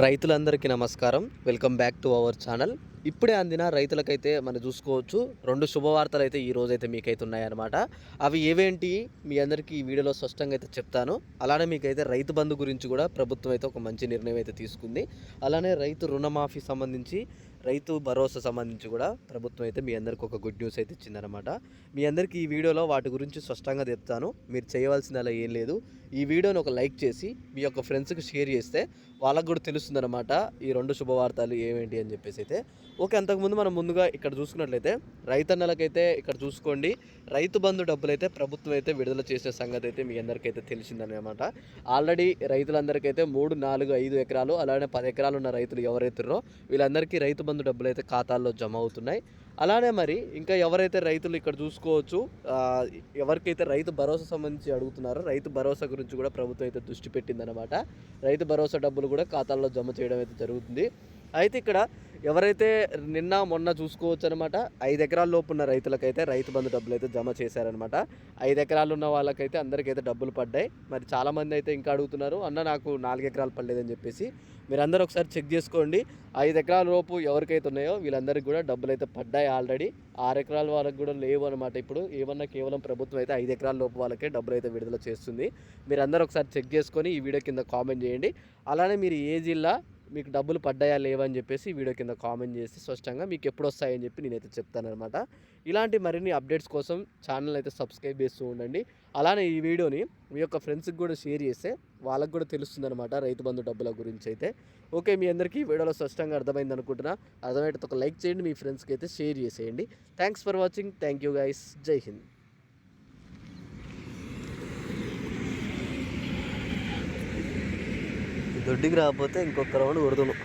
రైతులందరికీ నమస్కారం. Welcome back to our channel. ఇప్పుడే అందిన రైతులకైతే మనం చూసుకోవచ్చు 2 శుభవార్తలు అయితే ఈ రోజైతే మీకైతే ఉన్నాయన్నమాట. అవి ఏవేంటి మీ అందరికీ ఈ వీడియోలో స్పష్టంగా అయితే చెప్తాను. అలానే మీకైతే రైతు బంధు గురించి కూడా ప్రభుత్వం అయితే ఒక మంచి నిర్ణయం అయితే తీసుకుంది. అలానే రైతు రుణమాఫీ సంబంధించి, రైతు భరోసా సంబంధించి కూడా ప్రభుత్వం అయితే మీ అందరికీ ఒక గుడ్ న్యూస్ అయితే ఇచ్చిందనమాట. మీ అందరికీ ఈ వీడియోలో వాటి గురించి స్పష్టంగా చెప్తాను. మీరు చేయవలసింది అలా ఏం లేదు. ఈ వీడియోని ఒక లైక్ చేసి మీ యొక్క ఫ్రెండ్స్కి షేర్ చేస్తే వాళ్ళకు కూడా తెలుస్తుందన్నమాట ఈ 2 శుభవార్తలు ఏమేంటి అని చెప్పేసి అయితే. ఓకే, అంతకుముందు మనం ముందుగా ఇక్కడ చూసుకున్నట్లయితే రైతన్నలకైతే ఇక్కడ చూసుకోండి, రైతు బంధు డబ్బులైతే ప్రభుత్వం అయితే విడుదల చేసిన సంగతి అయితే మీ అందరికైతే తెలిసిందనమాట. ఆల్రెడీ రైతులందరికైతే 3, 4, 5 ఎకరాలు అలానే 10 ఎకరాలు ఉన్న రైతులు ఎవరైతున్నారో వీళ్ళందరికీ రైతు బంధు డబ్బులు అయితే ఖాతాల్లో జమ అవుతున్నాయి. అలానే మరి ఇంకా ఎవరైతే రైతులు ఇక్కడ చూసుకోవచ్చు, ఎవరికైతే రైతు భరోసా సంబంధించి అడుగుతున్నారో రైతు భరోసా గురించి కూడా ప్రభుత్వం అయితే దృష్టి పెట్టిందనమాట. రైతు భరోసా డబ్బులు కూడా ఖాతాల్లో జమ చేయడం అయితే జరుగుతుంది. అయితే ఇక్కడ ఎవరైతే నిన్న మొన్న చూసుకోవచ్చు అనమాట, 5 ఎకరాల లోపు ఉన్న రైతులకైతే రైతు బంధు డబ్బులు అయితే జమ చేశారనమాట. 5 ఎకరాలు ఉన్న వాళ్ళకైతే అందరికైతే డబ్బులు పడ్డాయి. మరి చాలామంది అయితే ఇంకా అడుగుతున్నారు, అన్న నాకు 4 ఎకరాలు పడలేదని చెప్పేసి. మీరందరూ ఒకసారి చెక్ చేసుకోండి. 5 ఎకరాల లోపు ఎవరికైతే ఉన్నాయో వీళ్ళందరికీ కూడా డబ్బులు అయితే పడ్డాయి ఆల్రెడీ. 6 ఎకరాల వాళ్ళకి కూడా లేవు అనమాట. ఇప్పుడు ఏమన్నా కేవలం ప్రభుత్వం అయితే 5 ఎకరాల లోపు వాళ్ళకే డబ్బులు అయితే విడుదల చేస్తుంది. మీరందరూ ఒకసారి చెక్ చేసుకొని ఈ వీడియో కింద కామెంట్ చేయండి. అలానే మీరు ఏ జిల్లా, మీకు డబ్బులు పడ్డాయా లేవా అని చెప్పేసి వీడియో కింద కామెంట్ చేసి స్పష్టంగా మీకు ఎప్పుడు వస్తాయని చెప్పి నేనైతే చెప్తానమాట. ఇలాంటి మరిన్ని అప్డేట్స్ కోసం ఛానల్ అయితే సబ్స్క్రైబ్ చేస్తూ ఉండండి. అలానే ఈ వీడియోని మీ యొక్క ఫ్రెండ్స్కి కూడా షేర్ చేస్తే వాళ్ళకు కూడా తెలుస్తుందన్నమాట రైతు బంధు డబ్బుల గురించి అయితే. ఓకే, మీ అందరికీ ఈ వీడియోలో స్పష్టంగా అర్థమైంది అనుకుంటున్నా. అర్థమైతే ఒక లైక్ చేయండి, మీ ఫ్రెండ్స్కి అయితే షేర్ చేసేయండి. Thanks for watching. Thank you guys. జై హింద్. దొడ్డికి రాకపోతే ఇంకొక రౌండ్ కొడుతున్నాం.